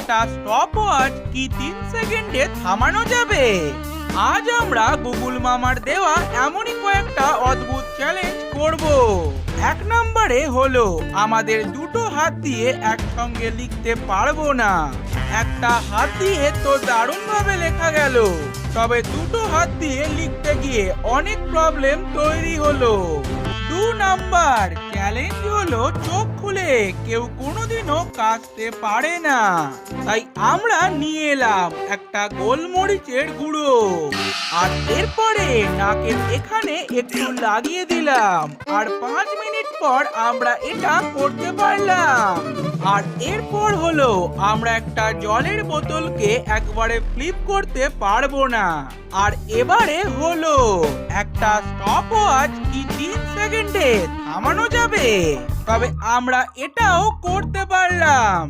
একটা স্টপওয়াচ কি 3 সেকেন্ডে থামানো যাবে? আজ আমরা গুগল মামার দেওয়া এমনই কয়েকটা অদ্ভুত চ্যালেঞ্জ করব। 1 নম্বরে হলো আমাদের দুটো হাত দিয়ে একসঙ্গে লিখতে পারবো না। একটা হাত দিয়ে তো দারুণভাবে লেখা গেল, তবে দুটো হাত দিয়ে লিখতে গিয়ে অনেক প্রবলেম তৈরি হলো। 2 নাম্বার চ্যালেঞ্জ হলো চোখ খুলে কেউ কোনোদিনও কাশতে পারে না, তাই আমরা নিয়ে এলাম একটা গোলমরিচের গুঁড়ো আর এরপরে নাকের এখানে একটু লাগিয়ে দিলাম আর 5 মিনিট পর আমরা এটা করতে পারলাম। আর এরপর হলো আমরা একটা জলের বোতলকে একবারে ফ্লিপ করতে পারবো না। আর এবারে হলো একটা স্টপওয়াচ কি 3 সেকেন্ডে থামানো যাবে, তবে আমরা এটাও করতে পারলাম।